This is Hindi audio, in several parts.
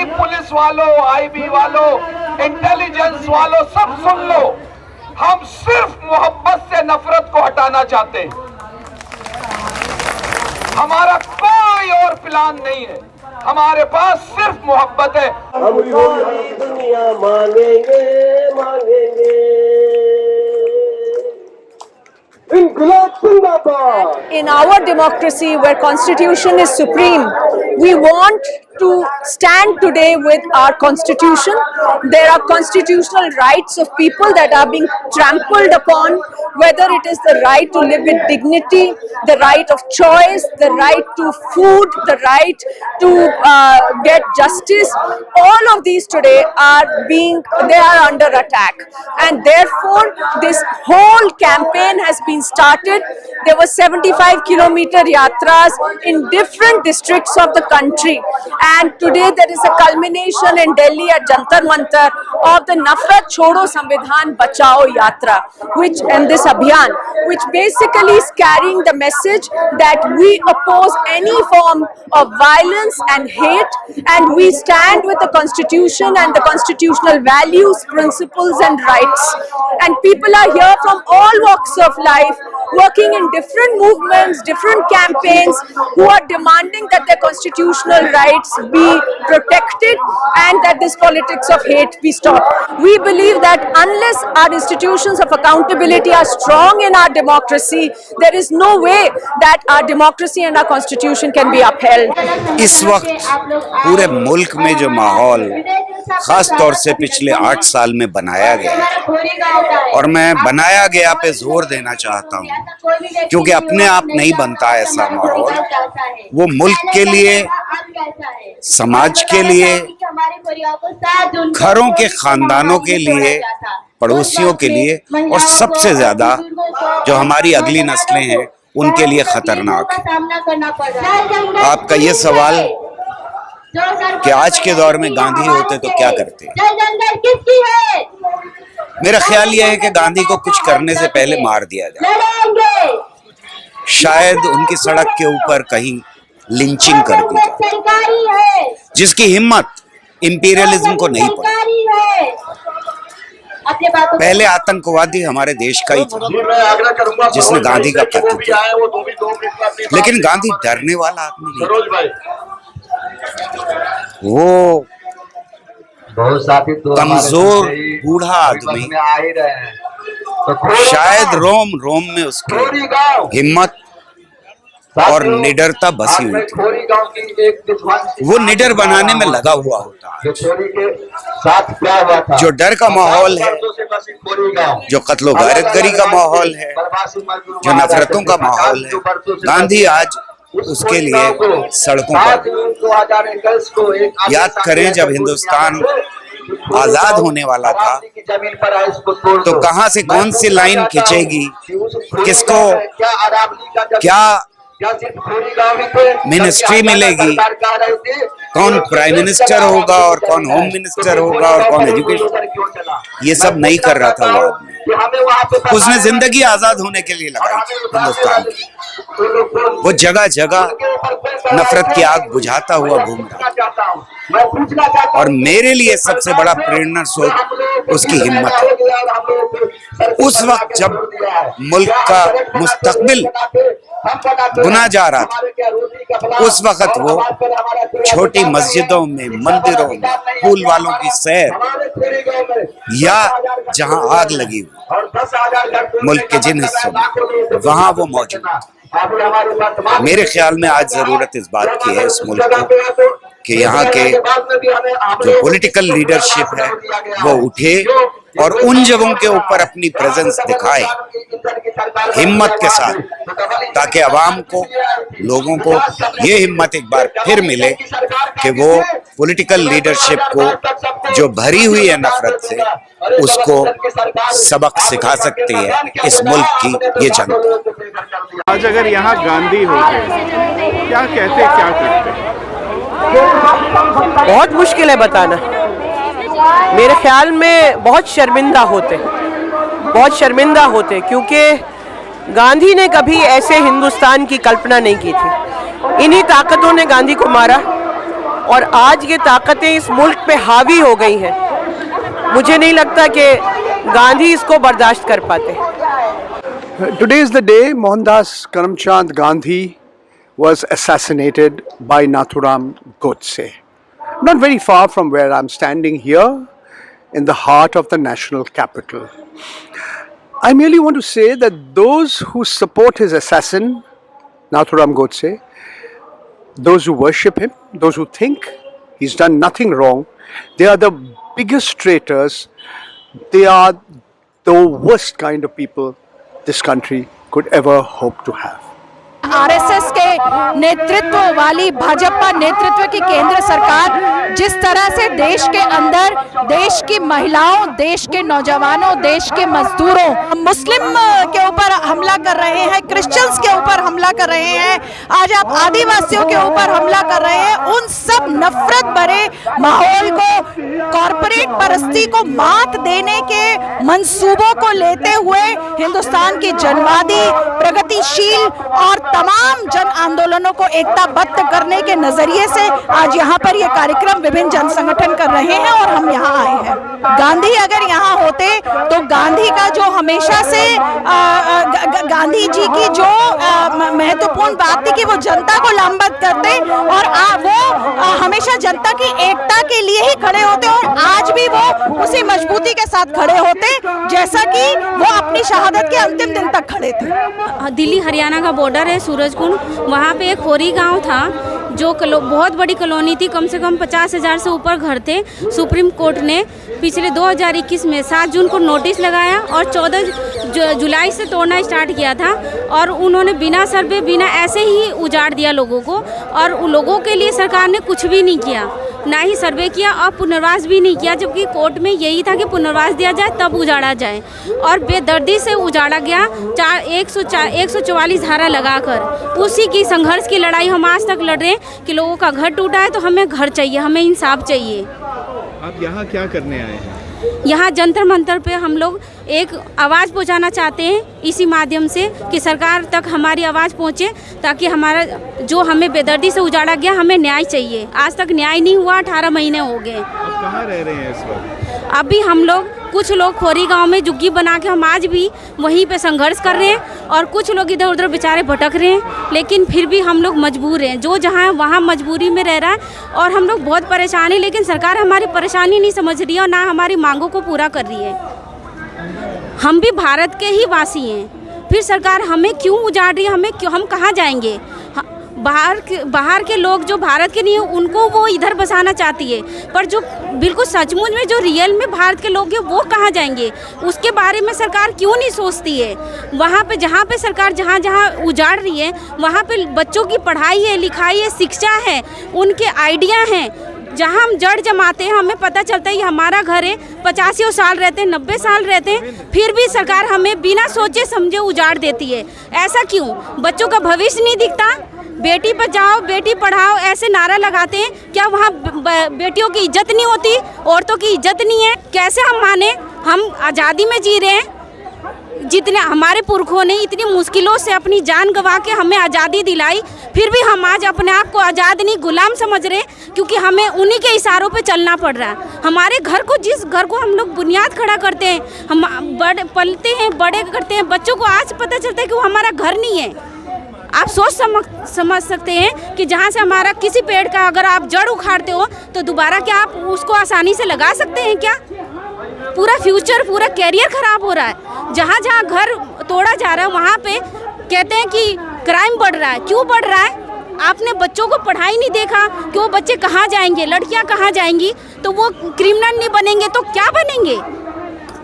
भाई पुलिस वालों, आईबी वालों, इंटेलिजेंस वालों, सब सुन लो, हम सिर्फ मोहब्बत से नफरत को हटाना चाहते हैं। हमारा कोई और प्लान नहीं है, हमारे पास सिर्फ मोहब्बत है। हम पूरी दुनिया मांगेंगे मांगेंगे। इंकलाब जिंदाबाद। In our democracy, where constitution is supreme, we want to stand today with our constitution. There are constitutional rights of people that are being trampled upon, whether it is the right to live with dignity, the right of choice, the right to food, the right to get justice. All of these today they are under attack, and therefore this whole campaign has been started. There were 75-kilometer yatras in different districts of the country, and today there is a culmination in Delhi at Jantar Mantar of the Nafrat Chodo Samvidhan Bachao Yatra, and this abhiyan, which basically is carrying the message that we oppose any form of violence and hate, and we stand with the constitution and the constitutional values, principles and rights. And people are here from all walks of life, working in different movements, different campaigns, who are demanding that their constitutional rights be protected and that this politics of hate be stopped. We believe that unless our institutions of accountability are strong in our democracy, there is no way that our democracy and our constitution can be upheld. इस वक्त पूरे मुल्क में जो माहौल खास तौर से पिछले 8 साल में बनाया गया है, और मैं बनाया गया पे जोर देना चाहता हूँ, क्योंकि अपने आप नहीं बनता ऐसा माहौल। वो मुल्क के लिए, समाज के लिए, घरों के खानदानों के लिए, पड़ोसियों के लिए, और सबसे ज्यादा जो हमारी अगली नस्लें हैं उनके लिए खतरनाक है। आपका ये सवाल कि आज के दौर में गांधी होते तो क्या करते, मेरा ख्याल यह है कि गांधी को कुछ करने से पहले मार दिया जाए, शायद उनकी सड़क के ऊपर कहीं लिंचिंग कर दी जाए। जिसकी हिम्मत इंपीरियलिज्म को नहीं पड़ी। पहले आतंकवादी हमारे देश का ही था जिसने गांधी का कत्ल किया, लेकिन गांधी डरने वाला आदमी नहीं, वो कमजोर बूढ़ा आदमी, शायद रोम रोम में उसकी हिम्मत और निडरता बसी हुई थी। वो निडर बनाने में लगा हुआ होता है। जो डर का माहौल है, जो कत्लो गारतगरी का माहौल है, जो नफरतों का माहौल है, गांधी आज उसके लिए सड़कों पर। याद करें जब हिंदुस्तान आजाद होने वाला था तो कहां से कौन सी लाइन खींचेगी, किसको क्या मिनिस्ट्री मिलेगी, कौन प्राइम मिनिस्टर होगा और कौन होम मिनिस्टर होगा और कौन एजुकेशन, ये सब नहीं कर रहा था वो आदमी। उसने जिंदगी आजाद होने के लिए लगाई हिंदुस्तान की। वो जगह जगह नफरत की आग बुझाता हुआ घूम रहा, और मेरे लिए सबसे बड़ा प्रेरणा स्रोत उसकी हिम्मत है। उस वक्त जब मुल्क का मुस्तकबिल बुना जा रहा था, उस वक्त वो छोटी मस्जिदों में, मंदिरों में, फूल वालों की सैर, या जहां आग लगी हुई मुल्क के जिन हिस्सों में, वहां वो मौजूद। मेरे ख्याल में आज जरूरत इस बात की है इस मुल्क को कि यहाँ के जो पॉलिटिकल लीडरशिप है वो उठे और उन जगहों के ऊपर अपनी प्रेजेंस दिखाए हिम्मत के साथ, ताकि अवाम को, लोगों को ये हिम्मत एक बार फिर मिले कि वो पॉलिटिकल लीडरशिप को जो भरी हुई है नफरत से, उसको सबक सिखा सकती है इस मुल्क की ये जनता। आज अगर यहाँ गांधी होते क्या कहते, क्या करते? बहुत मुश्किल है बताना। मेरे ख्याल में बहुत शर्मिंदा होते, क्योंकि गांधी ने कभी ऐसे हिंदुस्तान की कल्पना नहीं की थी। इन्हीं ताकतों ने गांधी को मारा, और आज ये ताकतें इस मुल्क पे हावी हो गई हैं। मुझे नहीं लगता कि गांधी इसको बर्दाश्त कर पाते। Today is the day Mohandas Karamchand Gandhi was assassinated by Nathuram Godse. Not very far from where I'm standing here in the heart of the national capital. I merely want to say that those who support his assassin, Nathuram Godse, those who worship him, those who think he's done nothing wrong, they are the biggest traitors. They are the worst kind of people this country could ever hope to have. RSS के नेतृत्व वाली भाजपा नेतृत्व की केंद्र सरकार जिस तरह से देश के अंदर देश की महिलाओं, देश के नौजवानों, देश के मजदूरों, मुस्लिम के ऊपर हमला कर रहे हैं, क्रिश्चियंस के ऊपर हमला कर रहे हैं, आज आप आदिवासियों के ऊपर हमला कर रहे हैं, उन सब नफरत भरे माहौल को, कॉरपोरेट परस्ती को मात देने के मंसूबों को लेते हुए हिंदुस्तान की जनवादी, प्रगतिशील और तमाम जन आंदोलनों को एकताबद्ध करने के नजरिए से आज यहाँ पर ये कार्यक्रम विभिन्न जन संगठन कर रहे हैं और हम यहाँ आए हैं। गांधी अगर यहाँ होते तो गांधी का जो हमेशा से गांधी जी की जो महत्वपूर्ण बात थी कि वो जनता को लामबंद करते और वो हमेशा जनता की एकता के लिए ही खड़े होते और आज भी वो उसी मजबूती के साथ खड़े होते जैसा कि वो अपनी शहादत के अंतिम दिन तक खड़े थे। दिल्ली हरियाणा का बॉर्डर है सूरजकुंड, वहाँ पे एक खोरी गांव था जो बहुत बड़ी कॉलोनी थी, कम से कम 50,000 से ऊपर घर थे। सुप्रीम कोर्ट ने पिछले 2021 में 7 जून को नोटिस लगाया और 14 जुलाई से तोड़ना स्टार्ट किया था और उन्होंने बिना सर्वे, बिना ऐसे ही उजाड़ दिया लोगों को और उन लोगों के लिए सरकार ने कुछ भी नहीं किया, ना ही सर्वे किया और पुनर्वास भी नहीं किया, जबकि कोर्ट में यही था कि पुनर्वास दिया जाए तब उजाड़ा जाए और बेदर्दी से उजाड़ा गया 144 धारा लगाकर। उसी की संघर्ष की लड़ाई हम आज तक लड़ रहे हैं कि लोगों का घर टूटा है तो हमें घर चाहिए, हमें इंसाफ चाहिए। आप यहाँ क्या करने आए हैं? यहाँ जंतर मंतर पे हम लोग एक आवाज़ पहुँचाना चाहते हैं इसी माध्यम से कि सरकार तक हमारी आवाज़ पहुँचे ताकि हमारा जो हमें बेदर्दी से उजाड़ा गया हमें न्याय चाहिए। आज तक न्याय नहीं हुआ, 18 महीने हो गए। आप कहाँ रह रहे हैं इस वक्त? अभी हम लोग कुछ लोग खोरी गांव में झुग्गी बना के हम आज भी वहीं पे संघर्ष कर रहे हैं और कुछ लोग इधर उधर बेचारे भटक रहे हैं, लेकिन फिर भी हम लोग मजबूर हैं। जो जहाँ है वहाँ मजबूरी में रह रहा है और हम लोग बहुत परेशान हैं, लेकिन सरकार हमारी परेशानी नहीं समझ रही है और ना हमारी मांगों को पूरा कर रही है। हम भी भारत के ही वासी हैं, फिर सरकार हमें क्यों उजाड़ रही है, हमें क्यों, हम कहाँ जाएंगे? बाहर के लोग जो भारत के नहीं है उनको वो इधर बसाना चाहती है, पर जो बिल्कुल सचमुच में जो रियल में भारत के लोग हैं वो कहाँ जाएंगे? उसके बारे में सरकार क्यों नहीं सोचती है? वहाँ पे जहाँ पे सरकार जहाँ उजाड़ रही है वहाँ पे बच्चों की पढ़ाई है, लिखाई है, शिक्षा है, उनके आइडिया हैं। जहाँ हम जड़ जमाते हैं हमें पता चलता है ये हमारा घर है, 85 साल रहते हैं, 90 साल रहते हैं, फिर भी सरकार हमें बिना सोचे समझे उजाड़ देती है। ऐसा क्यों? बच्चों का भविष्य नहीं दिखता? बेटी बचाओ बेटी पढ़ाओ ऐसे नारा लगाते हैं, क्या वहाँ बेटियों की इज्जत नहीं होती, औरतों की इज्जत नहीं है? कैसे हम माने? हम आज़ादी में जी रहे हैं, जितने हमारे पुरखों ने इतनी मुश्किलों से अपनी जान गंवा के हमें आज़ादी दिलाई, फिर भी हम आज अपने आप को आज़ाद नहीं गुलाम समझ रहे हैं, क्योंकि हमें उन्हीं के इशारों पे चलना पड़ रहा है। हमारे घर को, जिस घर को हम लोग बुनियाद खड़ा करते हैं, हम बड़े पलते हैं, बड़े करते हैं, बच्चों को आज पता चलता है कि वो हमारा घर नहीं है। आप सोच समझ सकते हैं कि जहाँ से हमारा किसी पेड़ का अगर आप जड़ उखाड़ते हो तो दोबारा क्या आप उसको आसानी से लगा सकते हैं क्या? पूरा फ्यूचर, पूरा कैरियर खराब हो रहा है। जहाँ जहाँ घर तोड़ा जा रहा है वहाँ पे कहते हैं कि क्राइम बढ़ रहा है। क्यों बढ़ रहा है? आपने बच्चों को पढ़ाई नहीं देखा कि वो बच्चे कहाँ जाएंगे, लड़कियाँ कहाँ जाएंगी, तो वो क्रिमिनल नहीं बनेंगे तो क्या बनेंगे?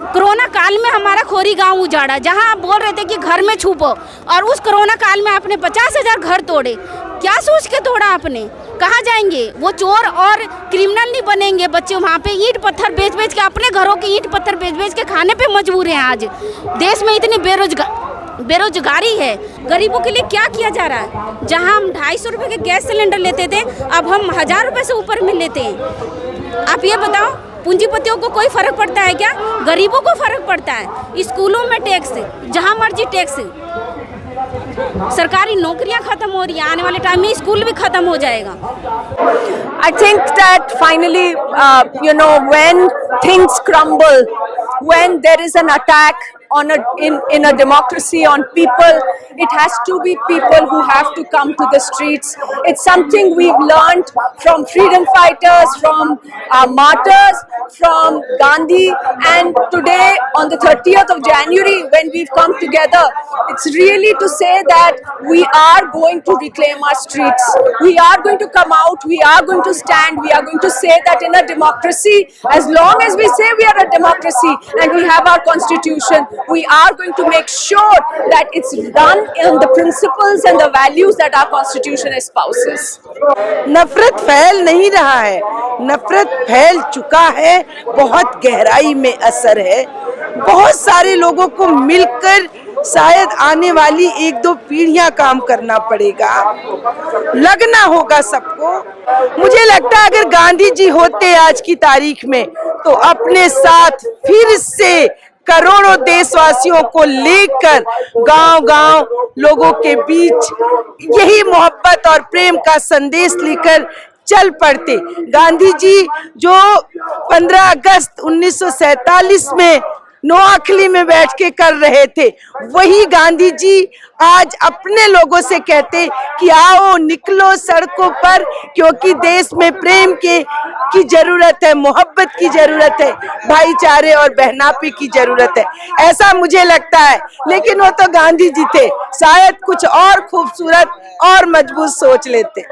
कोरोना काल में हमारा खोरी गांव उजाड़ा, जहां आप बोल रहे थे कि घर में छुपो, और उस कोरोना काल में आपने 50,000 घर तोड़े। क्या सोच के तोड़ा आपने? कहाँ जाएंगे? वो चोर और क्रिमिनल नहीं बनेंगे बच्चे। वहाँ पे ईंट पत्थर बेच के, अपने घरों की ईंट पत्थर बेच के खाने पे मजबूर हैं। आज देश में इतनी बेरोजगारी है, गरीबों के लिए क्या किया जा रहा है? जहाँ हम 250 रुपये के गैस सिलेंडर लेते थे, अब हम 1000 रुपये से ऊपर में लेते हैं। आप ये बताओ, पूंजीपतियों को कोई फर्क पड़ता है क्या? गरीबों को फर्क पड़ता है। स्कूलों में टैक्स, जहाँ मर्जी टैक्स। सरकारी नौकरियां खत्म हो रही हैं, आने वाले टाइम में स्कूल भी खत्म हो जाएगा। I think that finally, when things crumble, when there is an attack on in a democracy on people, it has to be people who have to come to the streets. It's something we've learned from freedom fighters, from our martyrs, from Gandhi, and today on the 30th of January, when we've come together, it's really to say that we are going to reclaim our streets. We are going to come out, we are going to stand, we are going to say that in a democracy, as long as we say we are a democracy and we have our constitution, we are going to make sure that it's done in the principles and the values that our constitution espouses. नफरत फैल नहीं रहा है, नफरत फैल चुका है, बहुत गहराई में असर है। बहुत सारे लोगों को मिलकर शायद आने वाली 1-2 पीढ़ियां काम करना पड़ेगा, लगना होगा सबको। मुझे लगता है अगर गांधी जी होते आज की तारीख में तो अपने साथ फिर से करोड़ों देशवासियों को लेकर गांव-गांव लोगों के बीच यही मोहब्बत और प्रेम का संदेश लेकर चल पड़ते। गांधी जी जो 15 अगस्त 1947 में नोआखली में बैठ के कर रहे थे, वही गांधी जी आज अपने लोगों से कहते कि आओ निकलो सड़कों पर, क्योंकि देश में प्रेम की जरूरत है, मोहब्बत की जरूरत है, भाईचारे और बहनापे की जरूरत है। ऐसा मुझे लगता है, लेकिन वो तो गांधी जी थे, शायद कुछ और खूबसूरत और मजबूत सोच लेते।